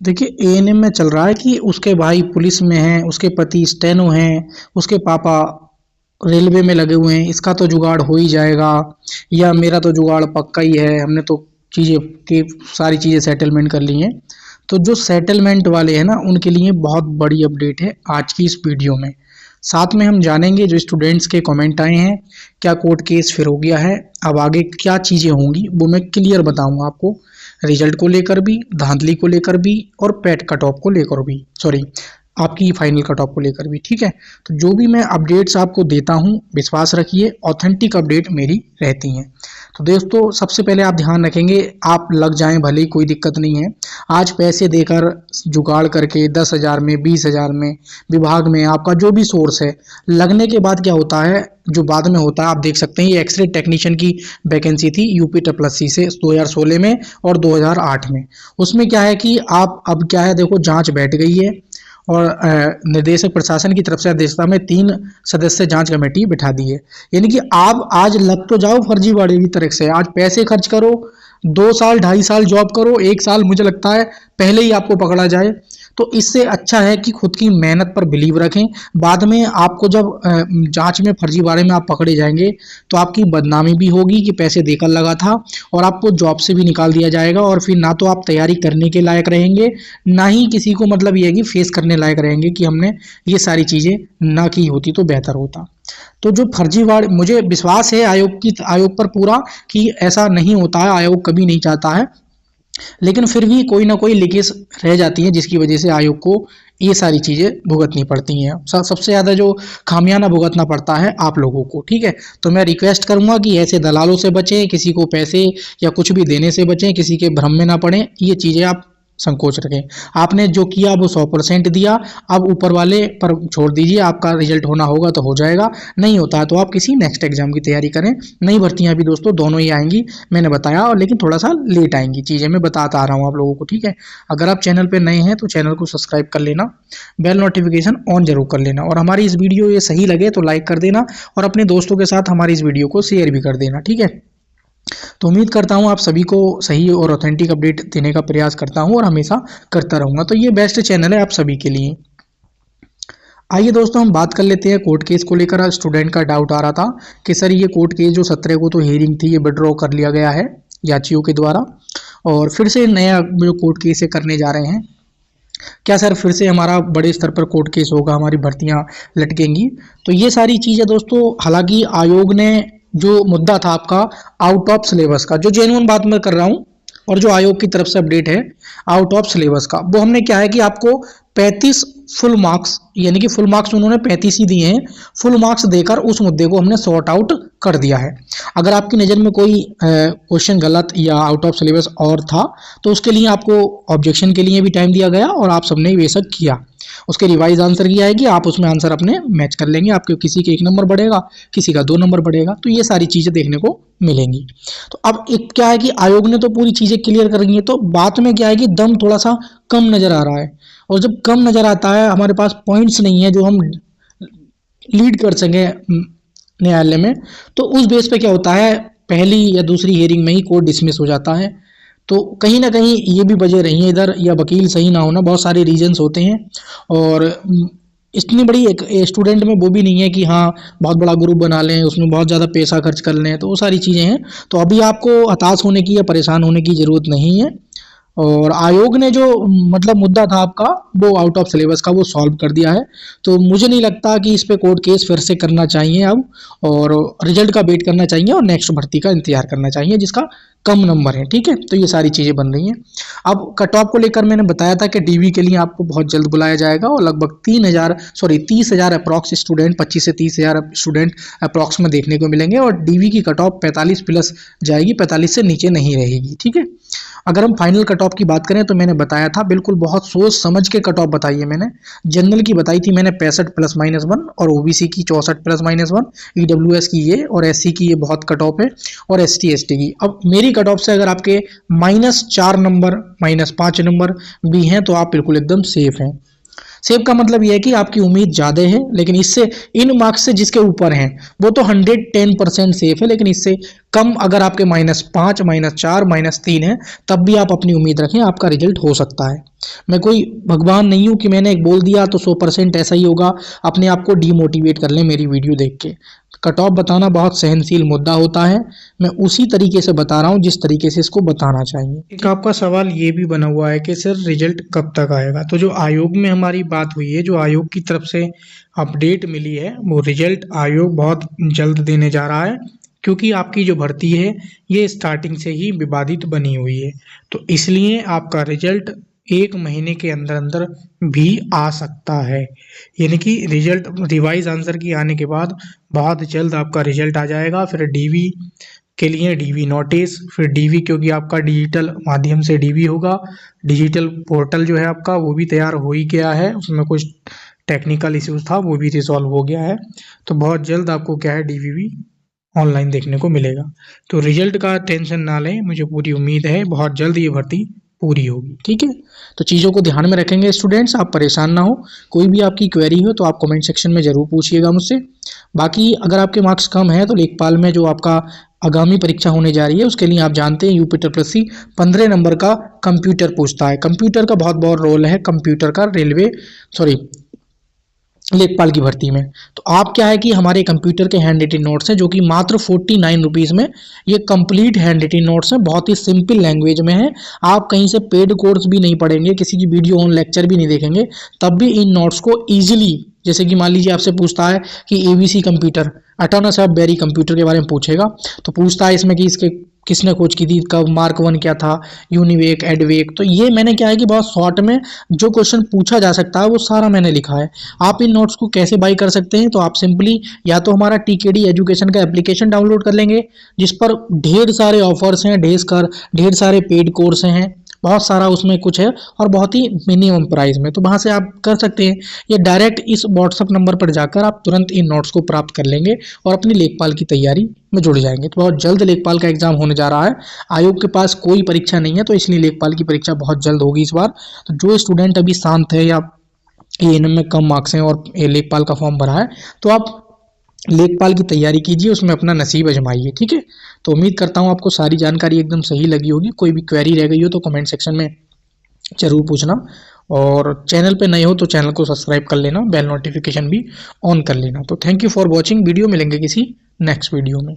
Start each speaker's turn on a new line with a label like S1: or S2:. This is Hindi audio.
S1: देखिए एएनएम में चल रहा है कि उसके भाई पुलिस में हैं, उसके पति स्टेनो हैं, उसके पापा रेलवे में लगे हुए हैं, इसका तो जुगाड़ हो ही जाएगा, या मेरा तो जुगाड़ पक्का ही है, हमने तो चीज़ें की सारी चीज़ें सेटलमेंट कर ली हैं। तो जो सेटलमेंट वाले हैं ना, उनके लिए बहुत बड़ी अपडेट है आज की इस वीडियो में। साथ में हम जानेंगे जो स्टूडेंट्स के कमेंट आए हैं, क्या कोर्ट केस फिर हो गया है, अब आगे क्या चीज़ें होंगी वो मैं क्लियर बताऊंगा आपको। रिजल्ट को लेकर भी, धांधली को लेकर भी, और पैट कट ऑफ को लेकर भी, सॉरी आपकी फाइनल कट ऑफ को लेकर भी, ठीक है। तो जो भी मैं अपडेट्स आपको देता हूँ, विश्वास रखिए ऑथेंटिक अपडेट मेरी रहती हैं। तो दोस्तों सबसे पहले आप ध्यान रखेंगे, आप लग जाएं भले ही कोई दिक्कत नहीं है। आज पैसे देकर जुगाड़ करके 10,000 में, 20,000 में, विभाग में आपका जो भी सोर्स है, लगने के बाद क्या होता है, जो बाद में होता है आप देख सकते हैं। ये एक्सरे टेक्नीशियन की वैकेंसी थी यूपी ट्रिपल से 2016 में और 2008 में। उसमें क्या है कि आप अब क्या है, देखो जांच बैठ गई है और निर्देशक प्रशासन की तरफ से अध्यक्षता में 3 सदस्य जांच कमेटी बिठा दी है। यानी कि आप आज लग तो जाओ फर्जीवाड़े की तरफ से, आज पैसे खर्च करो, 2 साल 2.5 साल जॉब करो, 1 साल मुझे लगता है पहले ही आपको पकड़ा जाए। तो इससे अच्छा है कि खुद की मेहनत पर बिलीव रखें। बाद में आपको जब जांच में फर्जीवाड़े में आप पकड़े जाएंगे तो आपकी बदनामी भी होगी कि पैसे देकर लगा था, और आपको जॉब से भी निकाल दिया जाएगा, और फिर ना तो आप तैयारी करने के लायक रहेंगे, ना ही किसी को मतलब ये है कि फेस करने लायक रहेंगे कि हमने ये सारी चीज़ें ना की होती तो बेहतर होता। तो जो फर्जीवाड़े, मुझे विश्वास है आयोग पर पूरा कि ऐसा नहीं होता है, आयोग कभी नहीं चाहता है, लेकिन फिर भी कोई ना कोई लीकेज रह जाती है जिसकी वजह से आयोग को ये सारी चीज़ें भुगतनी पड़ती हैं। सबसे ज़्यादा जो खामियाना भुगतना पड़ता है आप लोगों को, ठीक है। तो मैं रिक्वेस्ट करूंगा कि ऐसे दलालों से बचें, किसी को पैसे या कुछ भी देने से बचें, किसी के भ्रम में ना पड़ें, ये चीज़ें आप संकोच रखें। आपने जो किया वो 100% दिया, अब ऊपर वाले पर छोड़ दीजिए, आपका रिजल्ट होना होगा तो हो जाएगा, नहीं होता है तो आप किसी नेक्स्ट एग्जाम की तैयारी करें। नई भर्तियां भी दोस्तों दोनों ही आएंगी, मैंने बताया, और लेकिन थोड़ा सा लेट आएंगी चीज़ें, मैं बताता आ रहा हूँ आप लोगों को, ठीक है। अगर आप चैनल पर नए हैं तो चैनल को सब्सक्राइब कर लेना, बेल नोटिफिकेशन ऑन जरूर कर लेना, और हमारी इस वीडियो ये सही लगे तो लाइक कर देना, और अपने दोस्तों के साथ हमारी इस वीडियो को शेयर भी कर देना, ठीक है। तो उम्मीद करता हूँ आप सभी को सही और ऑथेंटिक अपडेट देने का प्रयास करता हूँ और हमेशा करता रहूँगा। तो ये बेस्ट चैनल है आप सभी के लिए। आइए दोस्तों हम बात कर लेते हैं कोर्ट केस को लेकर। आज स्टूडेंट का डाउट आ रहा था कि सर ये कोर्ट केस जो 17 को तो हियरिंग थी, ये विड्रॉ कर लिया गया है याचियों के द्वारा, और फिर से नया जो कोर्ट केस है करने जा रहे हैं, क्या सर फिर से हमारा बड़े स्तर पर कोर्ट केस होगा, हमारी भर्तियां लटकेंगी? तो ये सारी चीज़ें दोस्तों, हालांकि आयोग ने जो मुद्दा था आपका आउट ऑफ सिलेबस का, जो जेन्युइन बात मैं कर रहा हूँ, और जो आयोग की तरफ से अपडेट है आउट ऑफ सिलेबस का, वो हमने क्या है कि आपको 35 फुल मार्क्स, यानी कि फुल मार्क्स उन्होंने 35 ही दिए हैं, फुल मार्क्स देकर उस मुद्दे को हमने सॉर्ट आउट कर दिया है। अगर आपकी नज़र में कोई क्वेश्चन गलत या आउट ऑफ सिलेबस और था तो उसके लिए आपको ऑब्जेक्शन के लिए भी टाइम दिया गया, और आप सबने बेशक किया, उसके रिवाइज आंसर की आएगी, आप उसमें आंसर अपने मैच कर लेंगे, आपके किसी के 1 नंबर बढ़ेगा, किसी का 2 नंबर बढ़ेगा, तो ये सारी चीज़ें देखने को मिलेंगी। तो अब एक क्या है कि आयोग ने तो पूरी चीज़ें क्लियर कर रही है, तो बात में क्या है कि दम थोड़ा सा कम नज़र आ रहा है, और जब कम नज़र आता है, हमारे पास पॉइंट्स नहीं है जो हम लीड कर सकें न्यायालय में, तो उस बेस पे क्या होता है, पहली या दूसरी हियरिंग में ही कोर्ट डिसमिस हो जाता है। तो कहीं ना कहीं ये भी वजह रही है इधर, या वकील सही ना होना, बहुत सारे रीजंस होते हैं, और इतनी बड़ी एक स्टूडेंट में वो भी नहीं है कि हाँ बहुत बड़ा ग्रुप बना लें, उसमें बहुत ज़्यादा पैसा खर्च कर लें, तो वो सारी चीज़ें हैं। तो अभी आपको हताश होने की या परेशान होने की ज़रूरत नहीं है, और आयोग ने जो मतलब मुद्दा था आपका वो आउट ऑफ सिलेबस का, वो सॉल्व कर दिया है। तो मुझे नहीं लगता कि इस पे कोर्ट केस फिर से करना चाहिए अब, और रिजल्ट का वेट करना चाहिए, और नेक्स्ट भर्ती का इंतजार करना चाहिए जिसका कम नंबर है, ठीक है। तो ये सारी चीज़ें बन रही हैं। अब कट ऑफ को लेकर मैंने बताया था कि डीवी के लिए आपको बहुत जल्द बुलाया जाएगा, और लगभग 30,000 अप्रॉक्स स्टूडेंट, 25 से 30,000 स्टूडेंट अप्रॉक्स में देखने को मिलेंगे, और डीवी की कट ऑफ 45 प्लस जाएगी, 45 से नीचे नहीं रहेगी, ठीक है। अगर हम फाइनल कट ऑफ की बात करें तो मैंने बताया था, बिल्कुल बहुत सोच समझ के कट ऑफ बताई है मैंने। जनरल की बताई थी मैंने 65 ±1, और ओबीसी की 64 ±1, ईडब्ल्यूएस की ये, और एससी की ये बहुत कट ऑफ है, और एसटी एसटी की। अब मेरी कट ऑफ से अगर आपके -4 नंबर, -5 नंबर भी हैं तो आप बिल्कुल एकदम सेफ हैं। सेफ का मतलब यह है कि आपकी उम्मीद ज़्यादा है, लेकिन इससे इन मार्क्स से जिसके ऊपर हैं वो तो 110% सेफ है, लेकिन इससे कम अगर आपके -5, -4, -3 है, तब भी आप अपनी उम्मीद रखें, आपका रिजल्ट हो सकता है। मैं कोई भगवान नहीं हूँ कि मैंने एक बोल दिया तो 100% ऐसा ही होगा, अपने आप को डीमोटिवेट कर लें मेरी वीडियो देख के। कट ऑफ बताना बहुत सहनशील मुद्दा होता है, मैं उसी तरीके से बता रहा हूँ जिस तरीके से इसको बताना चाहिए। एक आपका सवाल ये भी बना हुआ है कि सर रिजल्ट कब तक आएगा। तो जो आयोग में हमारी बात हुई है, जो आयोग की तरफ से अपडेट मिली है, वो रिजल्ट आयोग बहुत जल्द देने जा रहा है, क्योंकि आपकी जो भर्ती है ये स्टार्टिंग से ही विवादित बनी हुई है। तो इसलिए आपका रिजल्ट 1 महीने के अंदर अंदर भी आ सकता है, यानी कि रिजल्ट रिवाइज आंसर की आने के बाद बहुत जल्द आपका रिजल्ट आ जाएगा। फिर डीवी के लिए डीवी नोटिस, फिर डीवी क्योंकि आपका डिजिटल माध्यम से डीवी होगा, डिजिटल पोर्टल जो है आपका वो भी तैयार हो ही गया है, उसमें कुछ टेक्निकल इश्यूज था वो भी रिजॉल्व हो गया है। तो बहुत जल्द आपको क्या है डीवी भी ऑनलाइन देखने को मिलेगा। तो रिजल्ट का टेंशन ना लें, मुझे पूरी उम्मीद है बहुत जल्द ये भर्ती पूरी होगी। ठीक है, तो चीज़ों को ध्यान में रखेंगे स्टूडेंट्स, आप परेशान ना हो। कोई भी आपकी क्वेरी हो तो आप कमेंट सेक्शन में ज़रूर पूछिएगा मुझसे। बाकी अगर आपके मार्क्स कम है तो लेखपाल में जो आपका आगामी परीक्षा होने जा रही है उसके लिए आप जानते हैं यूपी SSC 15 नंबर का कंप्यूटर पूछता है। कंप्यूटर का बहुत बड़ा रोल है कंप्यूटर का लेखपाल की भर्ती में। तो आप क्या है कि हमारे कंप्यूटर के हैंड रिटन नोट्स हैं जो कि मात्र 49 रुपीज़ में ये कंप्लीट हैंड रिटन नोट्स हैं, बहुत ही सिंपल लैंग्वेज में है। आप कहीं से पेड कोर्स भी नहीं पढ़ेंगे, किसी की वीडियो ऑन लेक्चर भी नहीं देखेंगे, तब भी इन नोट्स को ईजिली, जैसे कि मान लीजिए आपसे पूछता है कि ABC कंप्यूटर अटोनस ऑफ बेरी कंप्यूटर के बारे में पूछेगा, तो पूछता है इसमें कि इसके किसने खोज की थी, कब, मार्क 1 क्या था, यूनिवेक, एडवेक। तो ये मैंने क्या है कि बहुत शॉर्ट में जो क्वेश्चन पूछा जा सकता है वो सारा मैंने लिखा है। आप इन नोट्स को कैसे बाई कर सकते हैं, तो आप सिंपली या तो हमारा TKD एजुकेशन का एप्लीकेशन डाउनलोड कर लेंगे जिस पर ढेर सारे ऑफर्स हैं, ढेर सारे पेड कोर्स हैं, बहुत सारा उसमें कुछ है और बहुत ही मिनिमम प्राइस में। तो वहाँ से आप कर सकते हैं, या डायरेक्ट इस व्हाट्सअप नंबर पर जाकर आप तुरंत इन नोट्स को प्राप्त कर लेंगे और अपनी लेखपाल की तैयारी में जुड़ जाएंगे। तो बहुत जल्द लेखपाल का एग्जाम होने जा रहा है। आयोग के पास कोई परीक्षा नहीं है, तो इसलिए लेखपाल की परीक्षा बहुत जल्द होगी इस बार। तो जो स्टूडेंट अभी शांत है या ANM में कम मार्क्स हैं और लेखपाल का फॉर्म भरा है, तो आप लेखपाल की तैयारी कीजिए, उसमें अपना नसीब आजमाइए। ठीक है, तो उम्मीद करता हूँ आपको सारी जानकारी एकदम सही लगी होगी। कोई भी क्वेरी रह गई हो तो कमेंट सेक्शन में जरूर पूछना, और चैनल पे नए हो तो चैनल को सब्सक्राइब कर लेना, बेल नोटिफिकेशन भी ऑन कर लेना। तो thank you for watching video, मिलेंगे किसी नेक्स्ट वीडियो में।